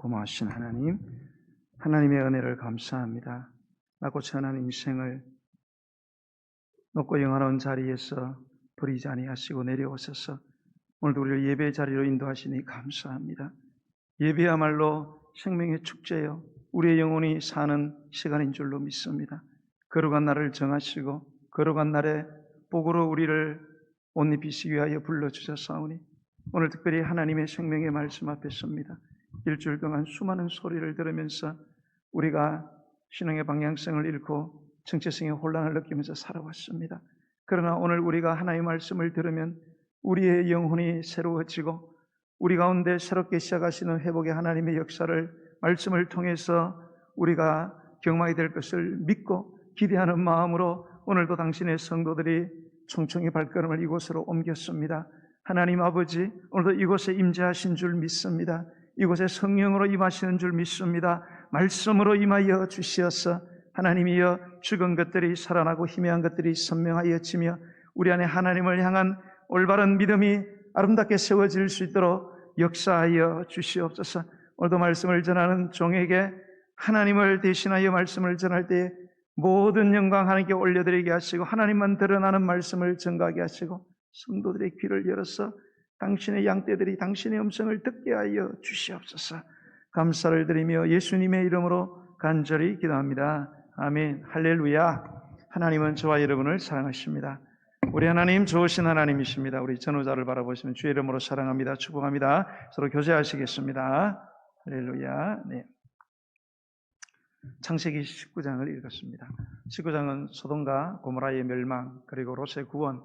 고마우신 하나님, 하나님의 은혜를 감사합니다. 낮고 천한 인생을 높고 영화로운 자리에서 버리지 아니하시고 내려오셔서 오늘도 우리를 예배 자리로 인도하시니 감사합니다. 예배야말로 생명의 축제요, 우리의 영혼이 사는 시간인 줄로 믿습니다. 거룩한 날을 정하시고 거룩한 날에 복으로 우리를 옷 입히시기 위하여 불러주셨사오니 오늘 특별히 하나님의 생명의 말씀 앞에 섭니다. 일주일 동안 수많은 소리를 들으면서 우리가 신앙의 방향성을 잃고 정체성의 혼란을 느끼면서 살아왔습니다. 그러나 오늘 우리가 하나님의 말씀을 들으면 우리의 영혼이 새로워지고 우리 가운데 새롭게 시작하시는 회복의 하나님의 역사를 말씀을 통해서 우리가 경험하게 될 것을 믿고 기대하는 마음으로 오늘도 당신의 성도들이 총총히 발걸음을 이곳으로 옮겼습니다. 하나님 아버지, 오늘도 이곳에 임재하신 줄 믿습니다. 이곳에 성령으로 임하시는 줄 믿습니다. 말씀으로 임하여 주시어서 하나님이여 죽은 것들이 살아나고 희미한 것들이 선명하여지며 우리 안에 하나님을 향한 올바른 믿음이 아름답게 세워질 수 있도록 역사하여 주시옵소서. 오늘도 말씀을 전하는 종에게 하나님을 대신하여 말씀을 전할 때 모든 영광 하나님께 올려드리게 하시고 하나님만 드러나는 말씀을 전가하게 하시고 성도들의 귀를 열어서 당신의 양떼들이 당신의 음성을 듣게 하여 주시옵소서. 감사를 드리며 예수님의 이름으로 간절히 기도합니다. 아멘. 할렐루야. 하나님은 저와 여러분을 사랑하십니다. 우리 하나님 좋으신 하나님이십니다. 우리 전후자를 바라보시면 주의 이름으로 사랑합니다. 축복합니다. 서로 교제하시겠습니다. 할렐루야. 네. 창세기 19장을 읽었습니다. 19장은 소돔과 고모라의 멸망, 그리고 롯의 구원,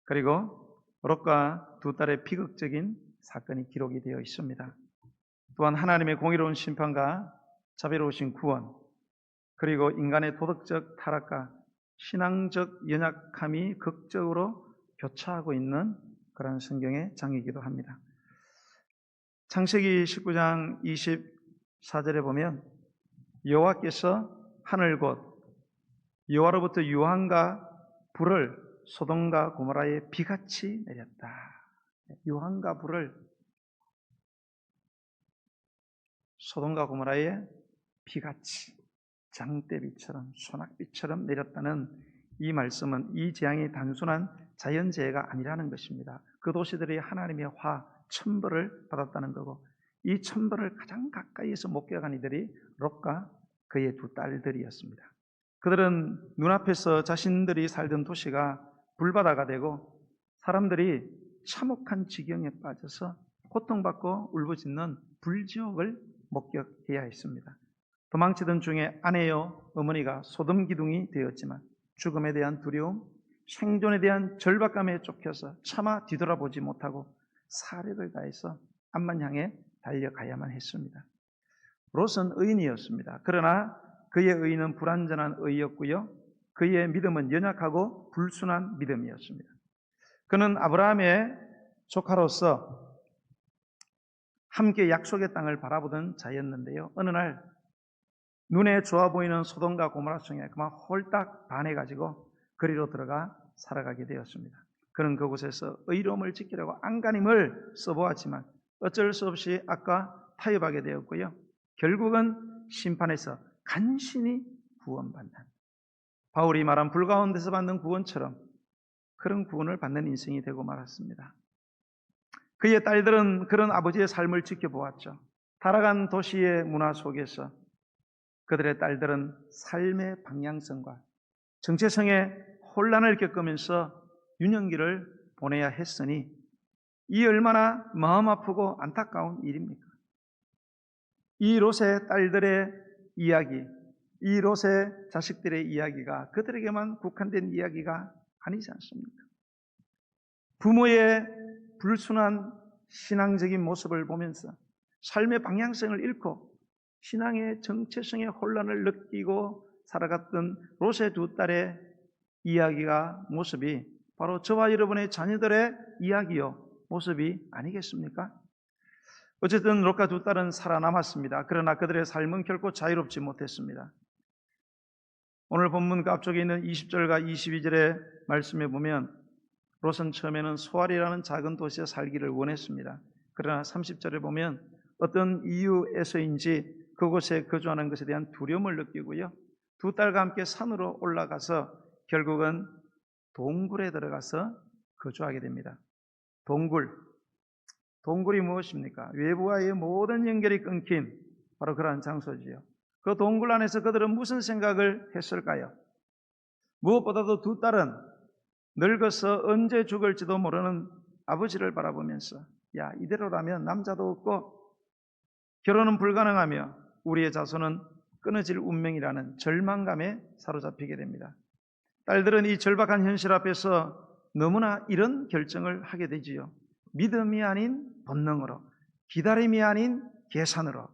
그리고 롯과 두 딸의 비극적인 사건이 기록이 되어 있습니다. 또한 하나님의 공의로운 심판과 자비로우신 구원, 그리고 인간의 도덕적 타락과 신앙적 연약함이 극적으로 교차하고 있는 그런 성경의 장이기도 합니다. 창세기 19장 24절에 보면 여호와께서 하늘 곧 여호와로부터 유황과 불을 소돔과 고모라에 비같이 내렸다. 유황과 불을 소돔과 고모라에 비같이 장대비처럼 소낙비처럼 내렸다는 이 말씀은 이 재앙이 단순한 자연재해가 아니라는 것입니다. 그 도시들이 하나님의 화, 천벌을 받았다는 거고 이 천벌을 가장 가까이에서 목격한 이들이 롯과 그의 두 딸들이었습니다. 그들은 눈앞에서 자신들이 살던 도시가 불바다가 되고 사람들이 참혹한 지경에 빠져서 고통받고 울부짖는 불지옥을 목격해야 했습니다. 도망치던 중에 아내여 어머니가 소돔 기둥이 되었지만 죽음에 대한 두려움, 생존에 대한 절박감에 쫓겨서 차마 뒤돌아보지 못하고 사력을 다해서 앞만 향해 달려가야만 했습니다. 롯은 의인이었습니다. 그러나 그의 의인은 불완전한 의였고요, 그의 믿음은 연약하고 불순한 믿음이었습니다. 그는 아브라함의 조카로서 함께 약속의 땅을 바라보던 자였는데요, 어느 날 눈에 좋아 보이는 소돔과 고모라 성에 그만 홀딱 반해가지고 그리로 들어가 살아가게 되었습니다. 그는 그곳에서 의로움을 지키려고 안간힘을 써보았지만 어쩔 수 없이 악과 타협하게 되었고요, 결국은 심판에서 간신히 구원받는, 바울이 말한 불 가운데서 받는 구원처럼 그런 구원을 받는 인생이 되고 말았습니다. 그의 딸들은 그런 아버지의 삶을 지켜보았죠. 타락한 도시의 문화 속에서 그들의 딸들은 삶의 방향성과 정체성의 혼란을 겪으면서 유년기를 보내야 했으니 이 얼마나 마음 아프고 안타까운 일입니까? 이 롯의 딸들의 이야기, 이 롯의 자식들의 이야기가 그들에게만 국한된 이야기가 아니지 않습니까? 부모의 불순한 신앙적인 모습을 보면서 삶의 방향성을 잃고 신앙의 정체성의 혼란을 느끼고 살아갔던 롯의 두 딸의 이야기가, 모습이 바로 저와 여러분의 자녀들의 이야기요, 모습이 아니겠습니까? 어쨌든 롯과 두 딸은 살아남았습니다. 그러나 그들의 삶은 결코 자유롭지 못했습니다. 오늘 본문 그 앞쪽에 있는 20절과 22절의 말씀에 보면 롯은 처음에는 소알이라는 작은 도시에 살기를 원했습니다. 그러나 30절에 보면 어떤 이유에서인지 그곳에 거주하는 것에 대한 두려움을 느끼고요. 두 딸과 함께 산으로 올라가서 결국은 동굴에 들어가서 거주하게 됩니다. 동굴이 무엇입니까? 외부와의 모든 연결이 끊긴 바로 그러한 장소지요. 그 동굴 안에서 그들은 무슨 생각을 했을까요? 무엇보다도 두 딸은 늙어서 언제 죽을지도 모르는 아버지를 바라보면서 야, 이대로라면 남자도 없고 결혼은 불가능하며 우리의 자손은 끊어질 운명이라는 절망감에 사로잡히게 됩니다. 딸들은 이 절박한 현실 앞에서 너무나 이런 결정을 하게 되지요. 믿음이 아닌 본능으로, 기다림이 아닌 계산으로,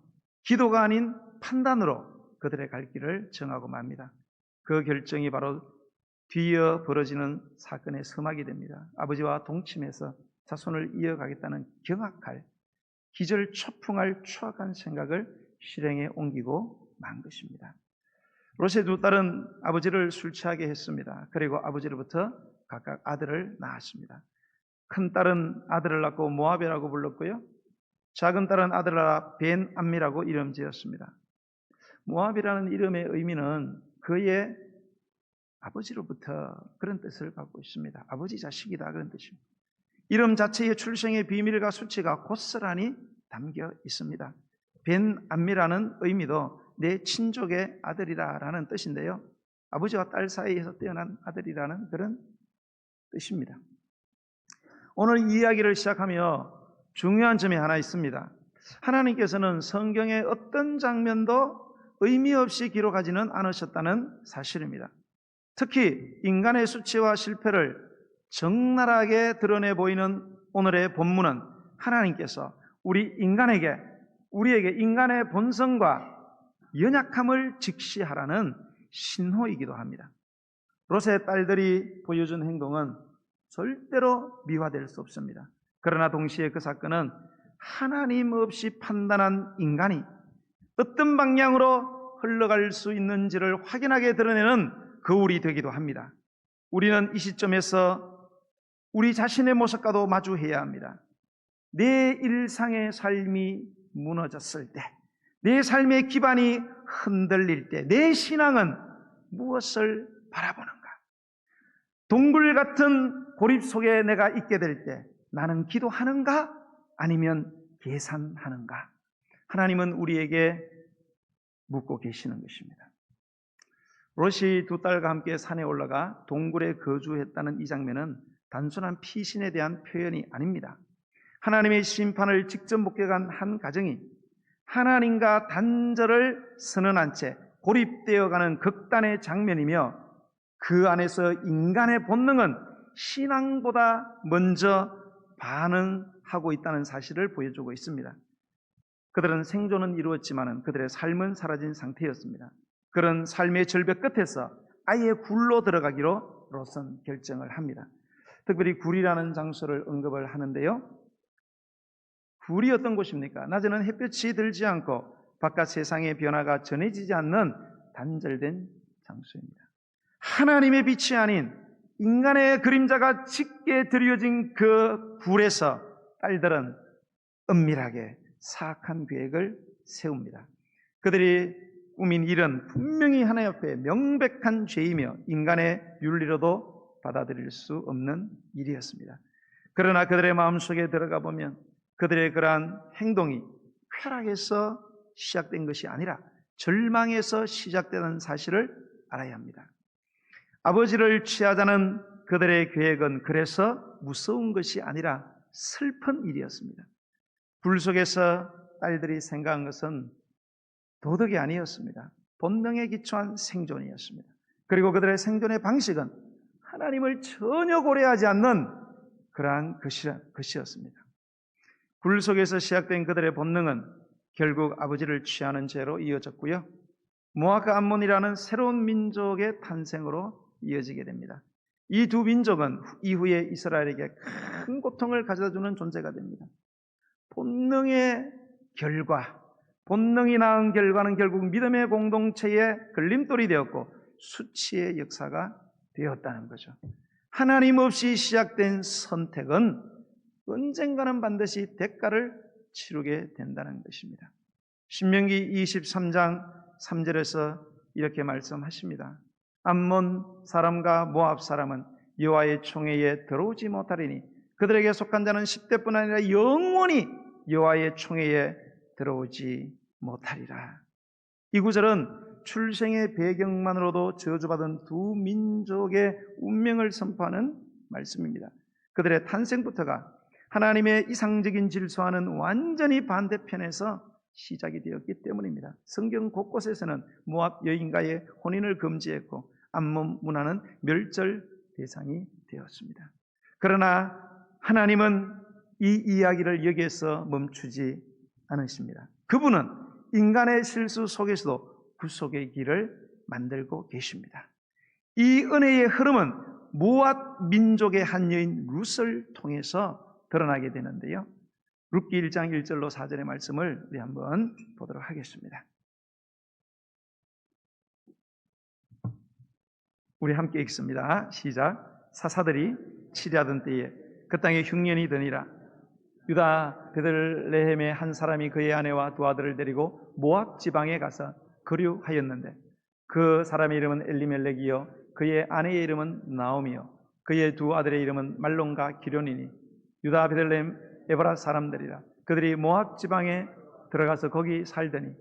기도가 아닌 판단으로 그들의 갈 길을 정하고 맙니다. 그 결정이 바로 뒤이어 벌어지는 사건의 서막이 됩니다. 아버지와 동침해서 자손을 이어가겠다는 경악할, 기절초풍할 추악한 생각을 실행에 옮기고 만 것입니다. 롯의 두 딸은 아버지를 술 취하게 했습니다. 그리고 아버지로부터 각각 아들을 낳았습니다. 큰 딸은 아들을 낳고 모압이라고 불렀고요. 작은 딸은 아들을 낳아 벤암미라고 이름 지었습니다. 모압이라는 이름의 의미는 그의 아버지로부터 그런 뜻을 갖고 있습니다. 아버지 자식이다 그런 뜻입니다. 이름 자체의 출생의 비밀과 수치가 고스란히 담겨 있습니다. 벤암미라는 의미도 내 친족의 아들이라는 뜻인데요. 아버지와 딸 사이에서 태어난 아들이라는 그런 뜻입니다. 오늘 이 이야기를 시작하며 중요한 점이 하나 있습니다. 하나님께서는 성경의 어떤 장면도 의미 없이 기록하지는 않으셨다는 사실입니다. 특히 인간의 수치와 실패를 적나라하게 드러내 보이는 오늘의 본문은 하나님께서 우리에게 인간의 본성과 연약함을 직시하라는 신호이기도 합니다. 롯의 딸들이 보여준 행동은 절대로 미화될 수 없습니다. 그러나 동시에 그 사건은 하나님 없이 판단한 인간이 어떤 방향으로 흘러갈 수 있는지를 확인하게 드러내는 거울이 되기도 합니다. 우리는 이 시점에서 우리 자신의 모습과도 마주해야 합니다. 내 일상의 삶이 무너졌을 때, 내 삶의 기반이 흔들릴 때, 내 신앙은 무엇을 바라보는가? 동굴 같은 고립 속에 내가 있게 될 때 나는 기도하는가? 아니면 계산하는가? 하나님은 우리에게 묻고 계시는 것입니다. 롯이 두 딸과 함께 산에 올라가 동굴에 거주했다는 이 장면은 단순한 피신에 대한 표현이 아닙니다. 하나님의 심판을 직접 목격한 한 가정이 하나님과 단절을 선언한 채 고립되어가는 극단의 장면이며 그 안에서 인간의 본능은 신앙보다 먼저 반응하고 있다는 사실을 보여주고 있습니다. 그들은 생존은 이루었지만 그들의 삶은 사라진 상태였습니다. 그런 삶의 절벽 끝에서 아예 굴로 들어가기로 롯은 결정을 합니다. 특별히 굴이라는 장소를 언급을 하는데요. 굴이 어떤 곳입니까? 낮에는 햇볕이 들지 않고 바깥 세상의 변화가 전해지지 않는 단절된 장소입니다. 하나님의 빛이 아닌 인간의 그림자가 짙게 드리워진 그 굴에서 딸들은 은밀하게 사악한 계획을 세웁니다. 그들이 꾸민 일은 분명히 하나님 앞에 명백한 죄이며 인간의 윤리로도 받아들일 수 없는 일이었습니다. 그러나 그들의 마음속에 들어가 보면 그들의 그러한 행동이 쾌락에서 시작된 것이 아니라 절망에서 시작되는 사실을 알아야 합니다. 아버지를 취하자는 그들의 계획은 그래서 무서운 것이 아니라 슬픈 일이었습니다. 굴 속에서 딸들이 생각한 것은 도덕이 아니었습니다. 본능에 기초한 생존이었습니다. 그리고 그들의 생존의 방식은 하나님을 전혀 고려하지 않는 그러한 것이었습니다. 굴 속에서 시작된 그들의 본능은 결국 아버지를 취하는 죄로 이어졌고요. 모압과 암몬이라는 새로운 민족의 탄생으로 이어지게 됩니다. 이 두 민족은 이후에 이스라엘에게 큰 고통을 가져다주는 존재가 됩니다. 본능의 결과, 본능이 낳은 결과는 결국 믿음의 공동체의 걸림돌이 되었고 수치의 역사가 되었다는 거죠. 하나님 없이 시작된 선택은 언젠가는 반드시 대가를 치르게 된다는 것입니다. 신명기 23장 3절에서 이렇게 말씀하십니다. 암몬 사람과 모압 사람은 여호와의 총회에 들어오지 못하리니 그들에게 속한 자는 10대뿐 아니라 영원히 여호와의 총회에 들어오지 못하리라. 이 구절은 출생의 배경만으로도 저주받은 두 민족의 운명을 선포하는 말씀입니다. 그들의 탄생부터가 하나님의 이상적인 질서와는 완전히 반대편에서 시작이 되었기 때문입니다. 성경 곳곳에서는 모압 여인과의 혼인을 금지했고 암몬 문화는 멸절 대상이 되었습니다. 그러나 하나님은 이 이야기를 여기에서 멈추지 않으십니다. 그분은 인간의 실수 속에서도 구속의 길을 만들고 계십니다. 이 은혜의 흐름은 모압 민족의 한 여인 룻을 통해서 드러나게 되는데요. 룻기 1장 1절로 4절의 말씀을 우리 한번 보도록 하겠습니다. 우리 함께 읽습니다. 시작. 사사들이 치리하던 때에 그 땅에 흉년이 드니라. 유다 베들레헴의 한 사람이 그의 아내와 두 아들을 데리고 모압 지방에 가서 거류하였는데 그 사람의 이름은 엘리멜렉이요 그의 아내의 이름은 나오미요 그의 두 아들의 이름은 말론과 기련이니 유다 베들레헴 에브라 사람들이라. 그들이 모압 지방에 들어가서 거기 살더니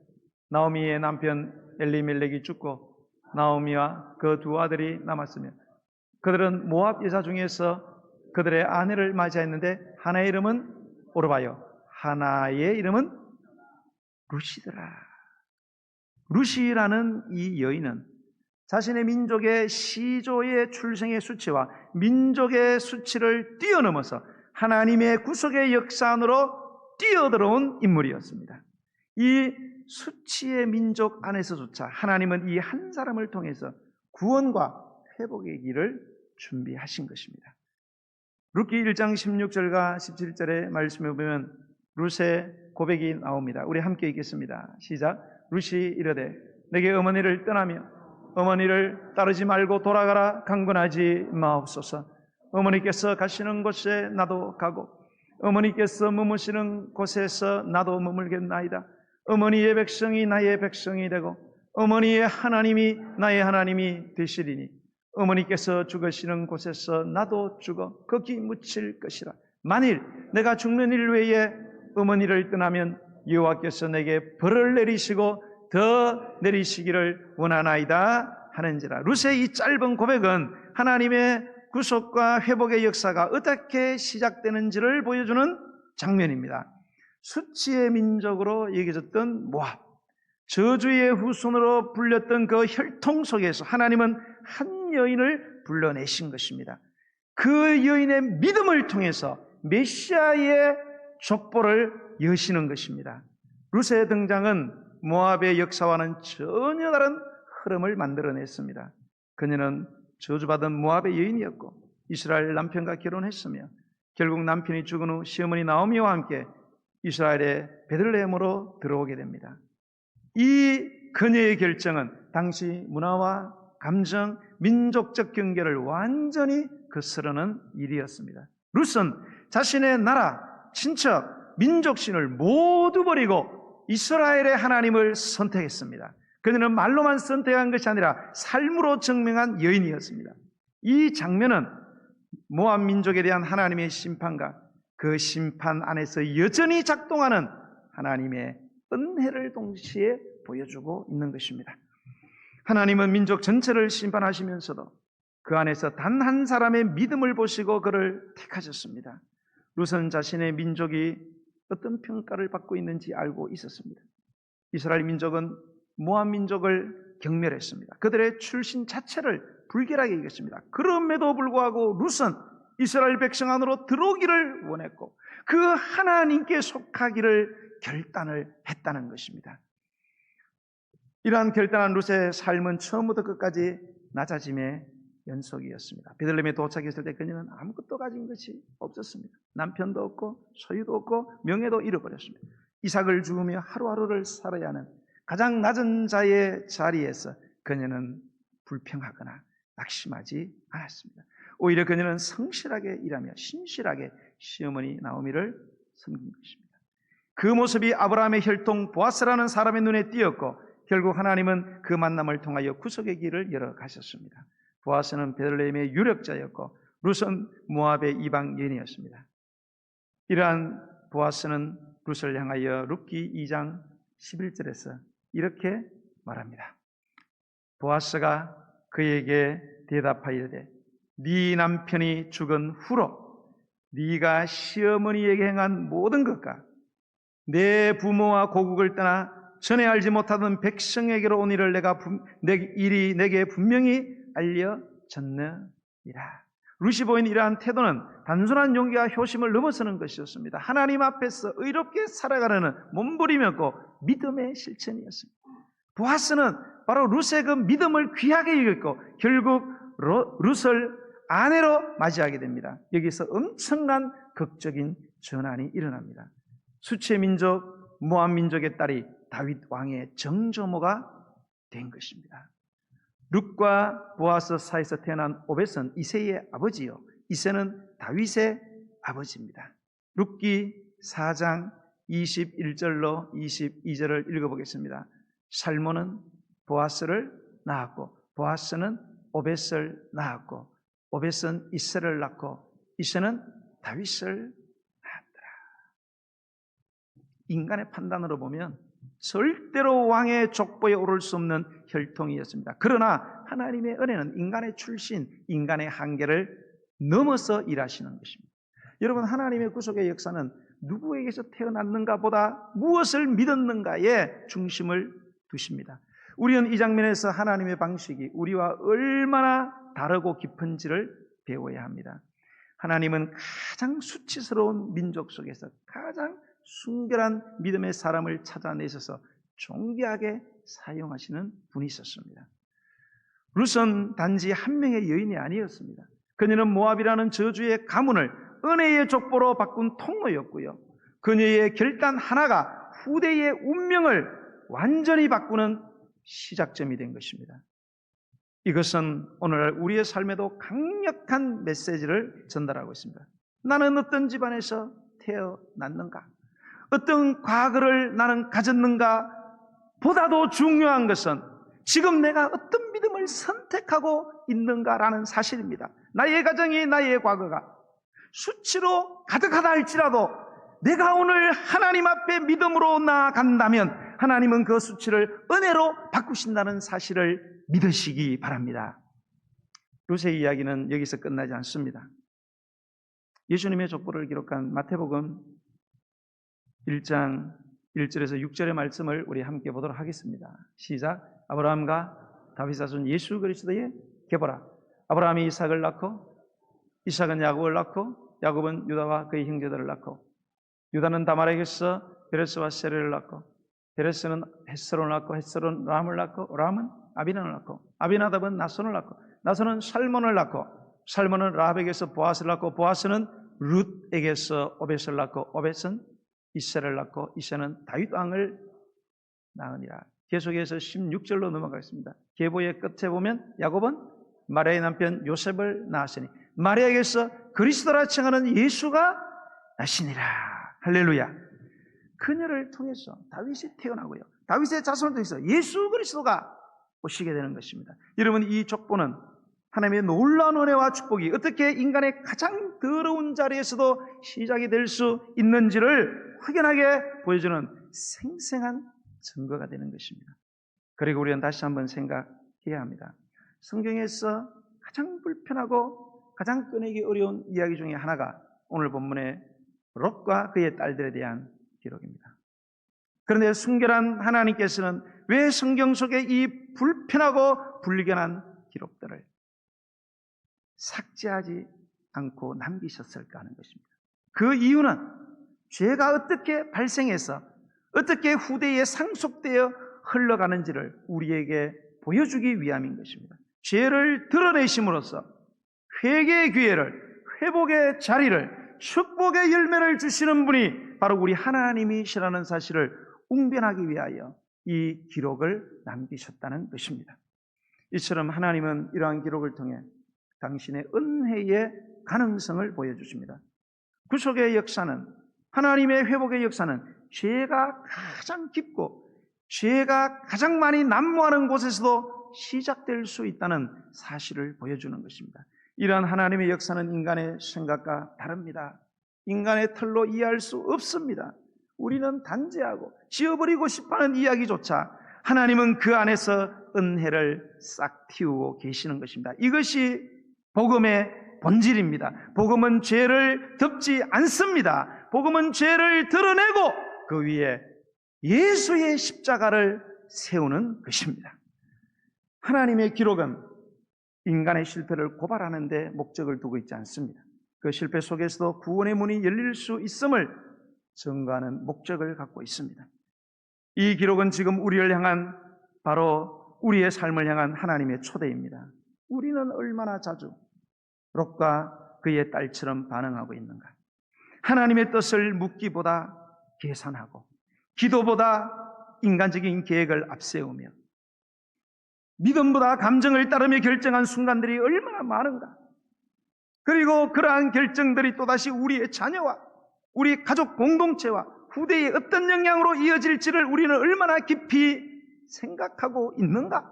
나오미의 남편 엘리멜렉이 죽고 나오미와 그 두 아들이 남았으며 그들은 모압 여자 중에서 그들의 아내를 맞이했는데 하나의 이름은 오르바요 하나의 이름은 룻이더라. 룻이라는 이 여인은 자신의 민족의 시조의 출생의 수치와 민족의 수치를 뛰어넘어서 하나님의 구속의 역사 안으로 뛰어들어온 인물이었습니다. 이 수치의 민족 안에서조차 하나님은 이 한 사람을 통해서 구원과 회복의 길을 준비하신 것입니다. 룻기 1장 16절과 17절의 말씀에 보면 룻의 고백이 나옵니다. 우리 함께 읽겠습니다. 시작. 룻이 이르되 내게 어머니를 떠나며 어머니를 따르지 말고 돌아가라 강권하지 마옵소서. 어머니께서 가시는 곳에 나도 가고 어머니께서 머무시는 곳에서 나도 머물겠나이다. 어머니의 백성이 나의 백성이 되고 어머니의 하나님이 나의 하나님이 되시리니 어머니께서 죽으시는 곳에서 나도 죽어 거기 묻힐 것이라. 만일 내가 죽는 일 외에 어머니를 떠나면 여호와께서 내게 벌을 내리시고 더 내리시기를 원하나이다 하는지라. 룻의 이 짧은 고백은 하나님의 구속과 회복의 역사가 어떻게 시작되는지를 보여주는 장면입니다. 수치의 민족으로 여겨졌던 모압, 저주의 후손으로 불렸던 그 혈통 속에서 하나님은 한 여인을 불러내신 것입니다. 그 여인의 믿음을 통해서 메시아의 족보를 여시는 것입니다. 룻의 등장은 모압의 역사와는 전혀 다른 흐름을 만들어냈습니다. 그녀는 저주받은 모압의 여인이었고 이스라엘 남편과 결혼했으며 결국 남편이 죽은 후 시어머니 나오미와 함께 이스라엘의 베들레헴으로 들어오게 됩니다. 이 그녀의 결정은 당시 문화와 감정, 민족적 경계를 완전히 거스르는 일이었습니다. 룻은 자신의 나라, 친척, 민족신을 모두 버리고 이스라엘의 하나님을 선택했습니다. 그녀는 말로만 선택한 것이 아니라 삶으로 증명한 여인이었습니다. 이 장면은 모압 민족에 대한 하나님의 심판과 그 심판 안에서 여전히 작동하는 하나님의 은혜를 동시에 보여주고 있는 것입니다. 하나님은 민족 전체를 심판하시면서도 그 안에서 단 한 사람의 믿음을 보시고 그를 택하셨습니다. 룻은 자신의 민족이 어떤 평가를 받고 있는지 알고 있었습니다. 이스라엘 민족은 모압 민족을 경멸했습니다. 그들의 출신 자체를 불결하게 여겼습니다. 그럼에도 불구하고 룻은 이스라엘 백성 안으로 들어오기를 원했고 그 하나님께 속하기를 결단을 했다는 것입니다. 이러한 결단한 룻의 삶은 처음부터 끝까지 낮아짐의 연속이었습니다. 베들레헴에 도착했을 때 그녀는 아무것도 가진 것이 없었습니다. 남편도 없고 소유도 없고 명예도 잃어버렸습니다. 이삭을 죽으며 하루하루를 살아야 하는 가장 낮은 자의 자리에서 그녀는 불평하거나 낙심하지 않았습니다. 오히려 그녀는 성실하게 일하며 신실하게 시어머니 나오미를 섬긴 것입니다. 그 모습이 아브라함의 혈통 보아스라는 사람의 눈에 띄었고 결국 하나님은 그 만남을 통하여 구속의 길을 열어 가셨습니다. 보아스는 베들레헴의 유력자였고 룻은 모압의 이방 여인이었습니다. 이러한 보아스는 룻을 향하여 룻기 2장 11절에서 이렇게 말합니다. 보아스가 그에게 대답하이르되 네 남편이 죽은 후로 네가 시어머니에게 행한 모든 것과 내 부모와 고국을 떠나 전에 알지 못하던 백성에게로 온 일을 일이 내게 분명히 알려졌느니라. 룻이 보인 이러한 태도는 단순한 용기와 효심을 넘어서는 것이었습니다. 하나님 앞에서 의롭게 살아가려는 몸부림이었고 믿음의 실천이었습니다. 보아스는 바로 룻의 그 믿음을 귀하게 여겼고 결국 룻을 아내로 맞이하게 됩니다. 여기서 엄청난 극적인 전환이 일어납니다. 수치의 민족 모압 민족의 딸이 다윗 왕의 정조모가 된 것입니다. 룻과 보아스 사이에서 태어난 오벳은 이새의 아버지요, 이새는 다윗의 아버지입니다. 룻기 4장 21절로 22절을 읽어보겠습니다. 살몬은 보아스를 낳았고 보아스는 오벳을 낳았고 오벳은 이새를 낳고 이새는 다윗을 낳았더라. 인간의 판단으로 보면 절대로 왕의 족보에 오를 수 없는 혈통이었습니다. 그러나 하나님의 은혜는 인간의 출신, 인간의 한계를 넘어서 일하시는 것입니다. 여러분, 하나님의 구속의 역사는 누구에게서 태어났는가 보다 무엇을 믿었는가에 중심을 두십니다. 우리는 이 장면에서 하나님의 방식이 우리와 얼마나 다르고 깊은지를 배워야 합니다. 하나님은 가장 수치스러운 민족 속에서 가장 순결한 믿음의 사람을 찾아내셔서 존귀하게 사용하시는 분이 있었습니다. 룻은 단지 한 명의 여인이 아니었습니다. 그녀는 모압이라는 저주의 가문을 은혜의 족보로 바꾼 통로였고요. 그녀의 결단 하나가 후대의 운명을 완전히 바꾸는 시작점이 된 것입니다. 이것은 오늘날 우리의 삶에도 강력한 메시지를 전달하고 있습니다. 나는 어떤 집안에서 태어났는가? 어떤 과거를 나는 가졌는가? 보다도 중요한 것은 지금 내가 어떤 믿음을 선택하고 있는가라는 사실입니다. 나의 가정이, 나의 과거가 수치로 가득하다 할지라도 내가 오늘 하나님 앞에 믿음으로 나아간다면 하나님은 그 수치를 은혜로 바꾸신다는 사실을 믿으시기 바랍니다. 룻의 이야기는 여기서 끝나지 않습니다. 예수님의 족보를 기록한 마태복음 1장 1절에서 6절의 말씀을 우리 함께 보도록 하겠습니다. 시작. 아브라함과 다윗 자손 예수 그리스도의 계보라. 아브라함이 이삭을 낳고 이삭은 야곱을 낳고 야곱은 유다와 그의 형제들을 낳고 유다는 다말에게서 베레스와 세레를 낳고 베레스는 헷스론을 낳고 헷스론 람을 낳고 람은 아비나를 낳고 아비나답은 나손을 낳고 나손은 살몬을 낳고 살몬은 라합에게서 보아스를 낳고 보아스는 룻에게서 오벳을 낳고 오벳은 이새를 낳고 이새는 다윗 왕을 낳으니라. 계속해서 16절로 넘어가겠습니다. 계보의 끝에 보면 야곱은 마리아의 남편 요셉을 낳았으니 마리아에게서 그리스도라 칭하는 예수가 나시니라. 할렐루야. 그녀를 통해서 다윗이 태어나고요, 다윗의 자손을 통해서 예수 그리스도가 오시게 되는 것입니다. 여러분, 이 족보는 하나님의 놀라운 은혜와 축복이 어떻게 인간의 가장 더러운 자리에서도 시작이 될 수 있는지를 확연하게 보여주는 생생한 증거가 되는 것입니다. 그리고 우리는 다시 한번 생각해야 합니다. 성경에서 가장 불편하고 가장 꺼내기 어려운 이야기 중에 하나가 오늘 본문의 롯과 그의 딸들에 대한 기록입니다. 그런데 순결한 하나님께서는 왜 성경 속에 이 불편하고 불견한 기록들을 삭제하지 않고 남기셨을까 하는 것입니다. 그 이유는 죄가 어떻게 발생해서 어떻게 후대에 상속되어 흘러가는지를 우리에게 보여주기 위함인 것입니다. 죄를 드러내심으로써 회개의 기회를, 회복의 자리를, 축복의 열매를 주시는 분이 바로 우리 하나님이시라는 사실을 웅변하기 위하여 이 기록을 남기셨다는 것입니다. 이처럼 하나님은 이러한 기록을 통해 당신의 은혜의 가능성을 보여주십니다. 구속의 역사는, 하나님의 회복의 역사는 죄가 가장 깊고 죄가 가장 많이 난무하는 곳에서도 시작될 수 있다는 사실을 보여주는 것입니다. 이러한 하나님의 역사는 인간의 생각과 다릅니다. 인간의 틀로 이해할 수 없습니다. 우리는 단죄하고 지워버리고 싶어하는 이야기조차 하나님은 그 안에서 은혜를 싹 틔우고 계시는 것입니다. 이것이 복음의 본질입니다. 복음은 죄를 덮지 않습니다. 복음은 죄를 드러내고 그 위에 예수의 십자가를 세우는 것입니다. 하나님의 기록은 인간의 실패를 고발하는 데 목적을 두고 있지 않습니다. 그 실패 속에서도 구원의 문이 열릴 수 있음을 증거하는 목적을 갖고 있습니다. 이 기록은 지금 우리를 향한, 바로 우리의 삶을 향한 하나님의 초대입니다. 우리는 얼마나 자주 롯과 그의 딸처럼 반응하고 있는가? 하나님의 뜻을 묻기보다 계산하고 기도보다 인간적인 계획을 앞세우며 믿음보다 감정을 따르며 결정한 순간들이 얼마나 많은가? 그리고 그러한 결정들이 또다시 우리의 자녀와 우리 가족 공동체와 후대에 어떤 영향으로 이어질지를 우리는 얼마나 깊이 생각하고 있는가?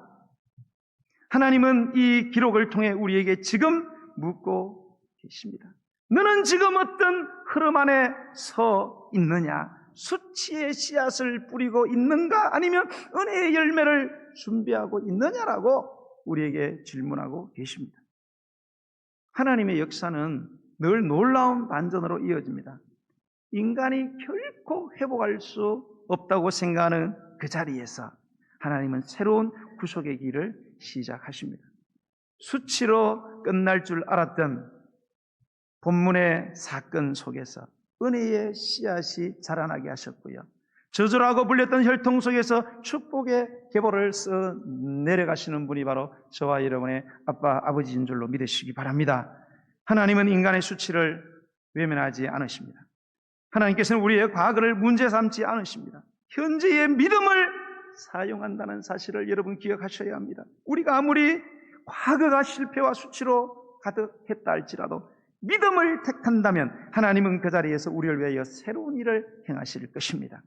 하나님은 이 기록을 통해 우리에게 지금 묻고 계십니다. 너는 지금 어떤 흐름 안에 서 있느냐? 수치의 씨앗을 뿌리고 있는가? 아니면 은혜의 열매를 준비하고 있느냐라고 우리에게 질문하고 계십니다. 하나님의 역사는 늘 놀라운 반전으로 이어집니다. 인간이 결코 회복할 수 없다고 생각하는 그 자리에서 하나님은 새로운 구속의 길을 시작하십니다. 수치로 끝날 줄 알았던 본문의 사건 속에서 은혜의 씨앗이 자라나게 하셨고요. 저주라고 불렸던 혈통 속에서 축복의 계보를 써 내려가시는 분이 바로 저와 여러분의 아빠, 아버지인 줄로 믿으시기 바랍니다. 하나님은 인간의 수치를 외면하지 않으십니다. 하나님께서는 우리의 과거를 문제 삼지 않으십니다. 현재의 믿음을 사용한다는 사실을 여러분 기억하셔야 합니다. 우리가 아무리 과거가 실패와 수치로 가득했다 할지라도 믿음을 택한다면 하나님은 그 자리에서 우리를 위하여 새로운 일을 행하실 것입니다.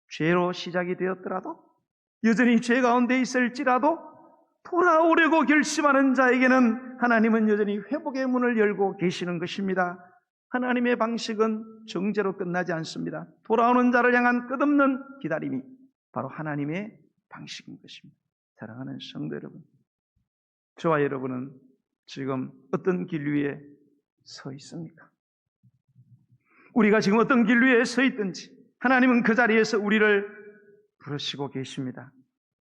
죄로 시작이 되었더라도, 여전히 죄 가운데 있을지라도 돌아오려고 결심하는 자에게는 하나님은 여전히 회복의 문을 열고 계시는 것입니다. 하나님의 방식은 정죄로 끝나지 않습니다. 돌아오는 자를 향한 끝없는 기다림이 바로 하나님의 방식인 것입니다. 사랑하는 성도 여러분, 저와 여러분은 지금 어떤 길 위에 서 있습니까? 우리가 지금 어떤 길 위에 서 있든지 하나님은 그 자리에서 우리를 부르시고 계십니다.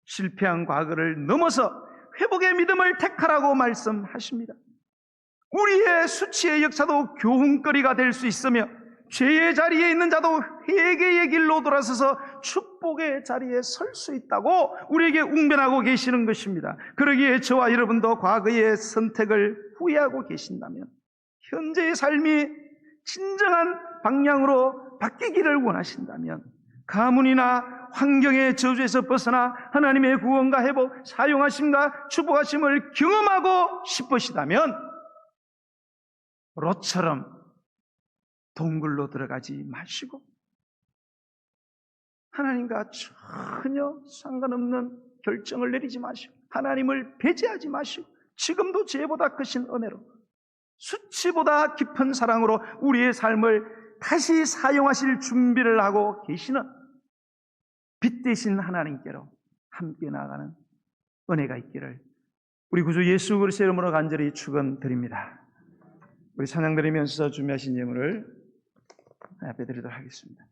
실패한 과거를 넘어서 회복의 믿음을 택하라고 말씀하십니다. 우리의 수치의 역사도 교훈거리가 될 수 있으며 죄의 자리에 있는 자도 회개의 길로 돌아서서 축복의 자리에 설 수 있다고 우리에게 웅변하고 계시는 것입니다. 그러기에 저와 여러분도 과거의 선택을 후회하고 계신다면, 현재의 삶이 진정한 방향으로 바뀌기를 원하신다면, 가문이나 환경의 저주에서 벗어나 하나님의 구원과 회복, 사용하심과 축복하심을 경험하고 싶으시다면 롯처럼 동굴로 들어가지 마시고 하나님과 전혀 상관없는 결정을 내리지 마시고 하나님을 배제하지 마시고 지금도 죄보다 크신 은혜로 수치보다 깊은 사랑으로 우리의 삶을 다시 사용하실 준비를 하고 계시는 빛 되신 하나님께로 함께 나아가는 은혜가 있기를 우리 구주 예수 그리스도의 이름으로 간절히 축원드립니다. 우리 찬양 드리면서 준비하신 예물을 앞에 드리도록 하겠습니다.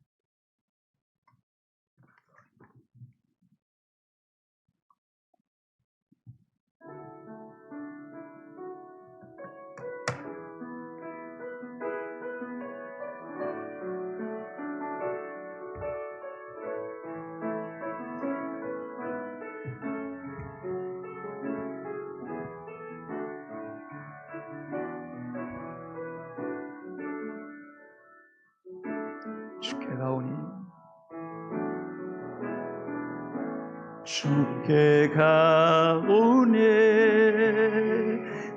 주께 가오니 주께 가오네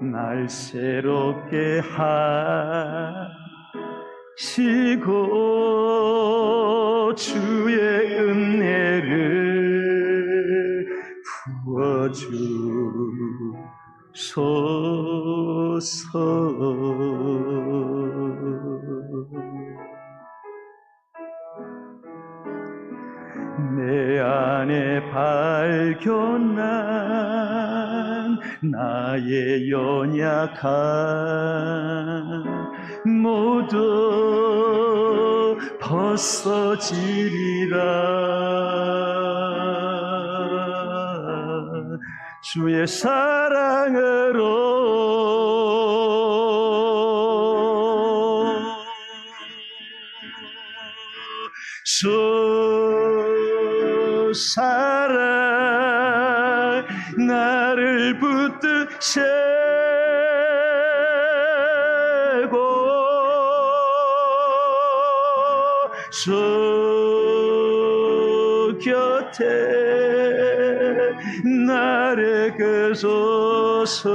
날 새롭게 하시고 주의 은혜를 부어주소서. 내 안에 발견한 나의 연약함 모두 벗어지리라. 주의 사랑으로 주 사랑 나를 붙드시고 주 곁에 나를 계소서.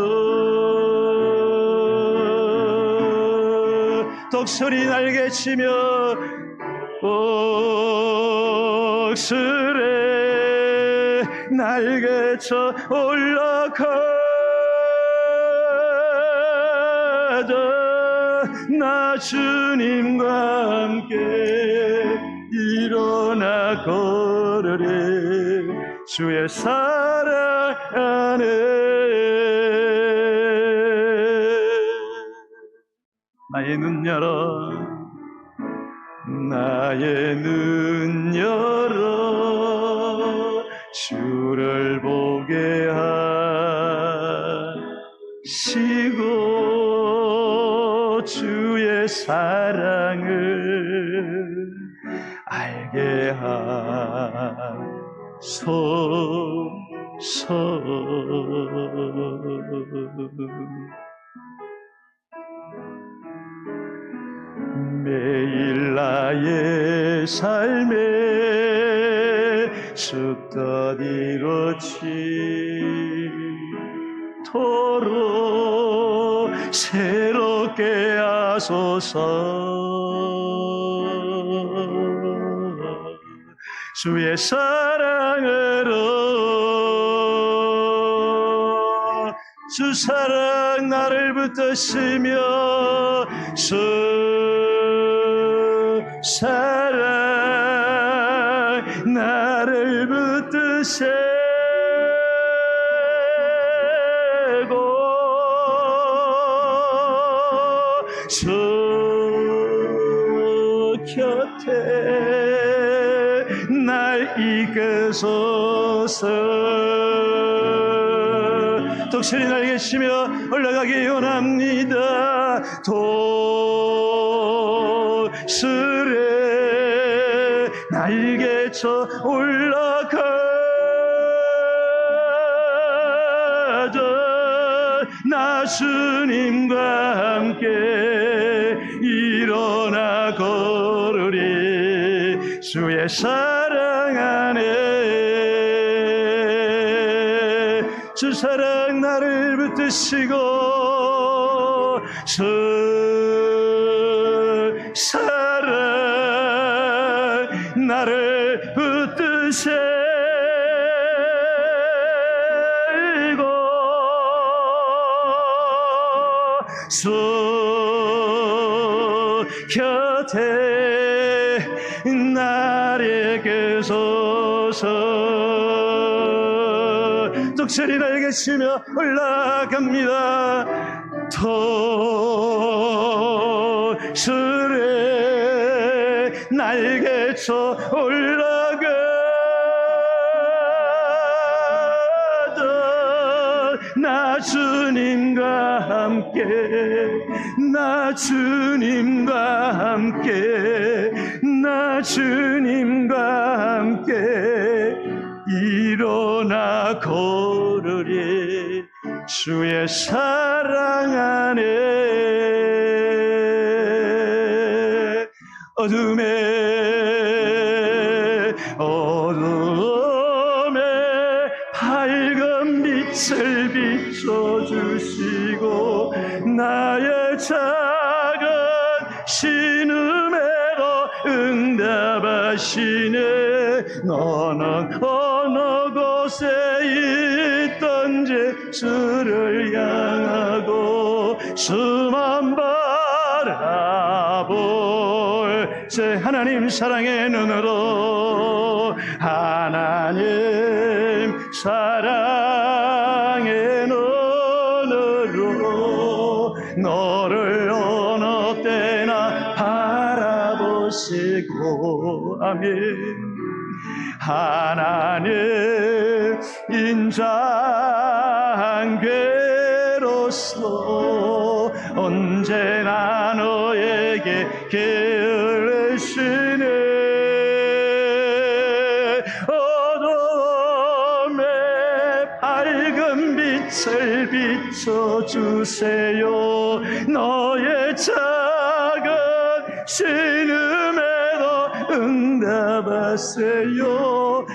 독수리 날개치며 옥슬에 날개쳐 올라가자. 나 주님과 함께 일어나 걸으리. 주의 사랑 안에 나의 눈 열어, 나의 눈 열어 주를 보게 하시고 주의 사랑을 알게 하소서. 매일 나의 삶에 숲덧 이루어지도록 새롭게 하소서. 주의 사랑으로 주 사랑 나를 붙드시며 주 사랑 나를 붙드시고 주 곁에 날 이끄소서. 독수리 날개치며 올라가기 원합니다. 독수리 날개쳐 올라가자. 나 주님과 함께 일어나 걸으리. 주의 사랑 안에 주 사랑 나를 붙드시고 주 사랑 나를 붙드시고 주 곁에 나를 계소서. 독수리 날개치며 올라갑니다. 독수리 날개쳐 올라가자. 나 주님과 함께 나 주님과 함께 나 주님과 함께 일어나 걸으리. 주의 사랑 안에 어둠에 밝은 빛을 비춰주시고 나의 작은 신음에도 응답하 하시네. 너는 어느 곳에 있든지 주를 향하고 수만 바라볼 제 하나님 사랑의 눈으로, 하나님 사랑의 눈으로 너를 어느 때나 바라보시고, 아멘. 하나님 인자한괴로서 언제나 너에게 게을리시네. 어둠에 밝은 빛을 비춰주세요. 너의 작은 신음에도 응답하세요.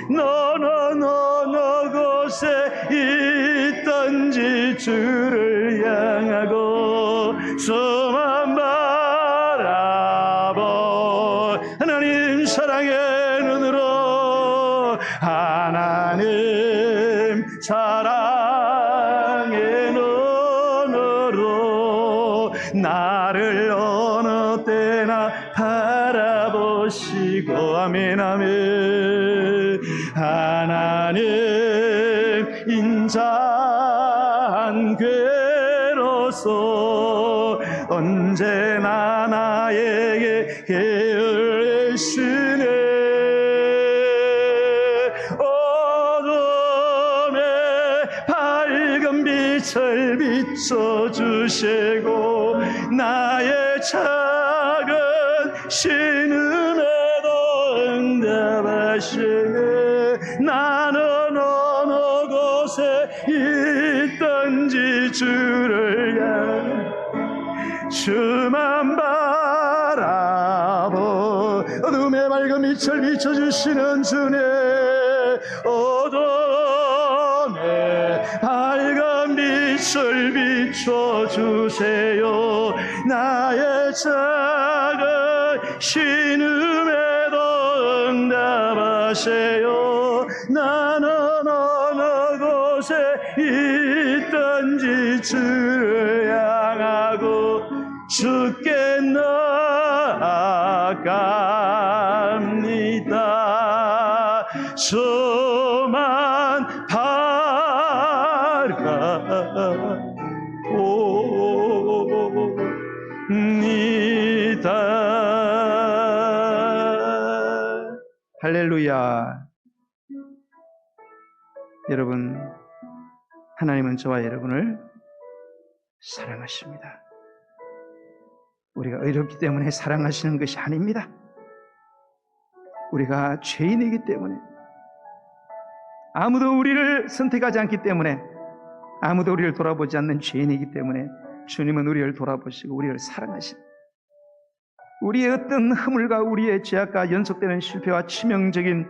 너는 어느 곳에 있든지 주를 향하고 수만 바라볼 하나님 사랑의 눈으로, 하나님 사랑의 눈으로 나를 어느 때나 바라보시고, 아멘 아멘. 하나님 인자한괴로서 언제나 나에게 게을리시네. 어둠에 밝은 빛을 비춰주시고 나의 작은 신음에도 응답하시네. 나는 어느 곳에 있든지 주를 향해 주만 바라보. 어둠의 밝은 빛을 비춰주시는 주님, 어둠의 밝은 빛을 비춰주세요. 나의 작은 신음에도 응답하세요. 나는 어느 곳에 있든지 주를 향하고 주께 나아갑니다. 수만 바라옵니다. 할렐루야. 여러분, 하나님은 저와 여러분을 사랑하십니다. 우리가 의롭기 때문에 사랑하시는 것이 아닙니다. 우리가 죄인이기 때문에, 아무도 우리를 선택하지 않기 때문에, 아무도 우리를 돌아보지 않는 죄인이기 때문에 주님은 우리를 돌아보시고 우리를 사랑하십니다. 우리의 어떤 허물과 우리의 죄악과 연속되는 실패와 치명적인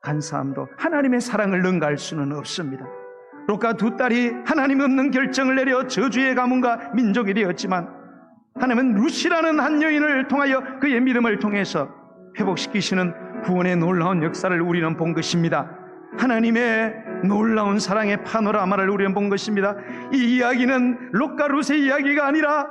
간사함도 하나님의 사랑을 능가할 수는 없습니다. 롯과 두 딸이 하나님 없는 결정을 내려 저주의 가문과 민족이 되었지만, 하나님은 룻이라는 한 여인을 통하여 그의 믿음을 통해서 회복시키시는 구원의 놀라운 역사를 우리는 본 것입니다. 하나님의 놀라운 사랑의 파노라마를 우리는 본 것입니다. 이 이야기는 롯과 룻의 이야기가 아니라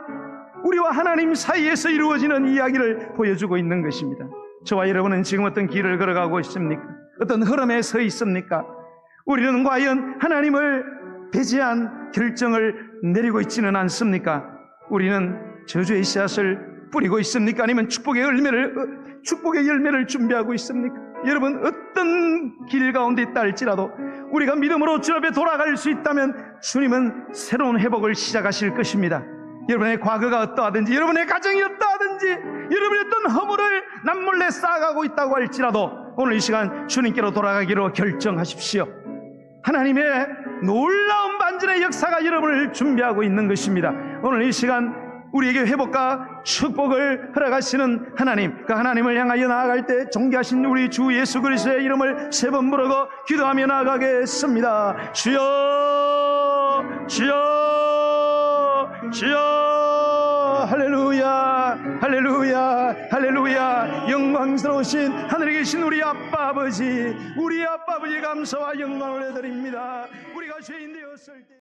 우리와 하나님 사이에서 이루어지는 이야기를 보여주고 있는 것입니다. 저와 여러분은 지금 어떤 길을 걸어가고 있습니까? 어떤 흐름에 서 있습니까? 우리는 과연 하나님을 배제한 결정을 내리고 있지는 않습니까? 우리는 저주의 씨앗을 뿌리고 있습니까? 아니면 축복의 열매를 준비하고 있습니까? 여러분, 어떤 길 가운데 있다 할지라도 우리가 믿음으로 주 앞에 돌아갈 수 있다면 주님은 새로운 회복을 시작하실 것입니다. 여러분의 과거가 어떠하든지, 여러분의 가정이 어떠하든지, 여러분의 어떤 허물을 남몰래 쌓아가고 있다고 할지라도 오늘 이 시간 주님께로 돌아가기로 결정하십시오. 하나님의 놀라운 반전의 역사가 여러분을 준비하고 있는 것입니다. 오늘 이 시간 우리에게 회복과 축복을 허락하시는 하나님, 그 하나님을 향하여 나아갈 때 존귀하신 우리 주 예수 그리스도의 이름을 세 번 부르고 기도하며 나아가겠습니다. 주여, 주여, 주여. 할렐루야, 할렐루야, 할렐루야. 영광스러우신 하늘에 계신 우리 아빠 아버지, 우리 아빠 아버지 감사와 영광을 해드립니다. 우리가 죄인 되었을 때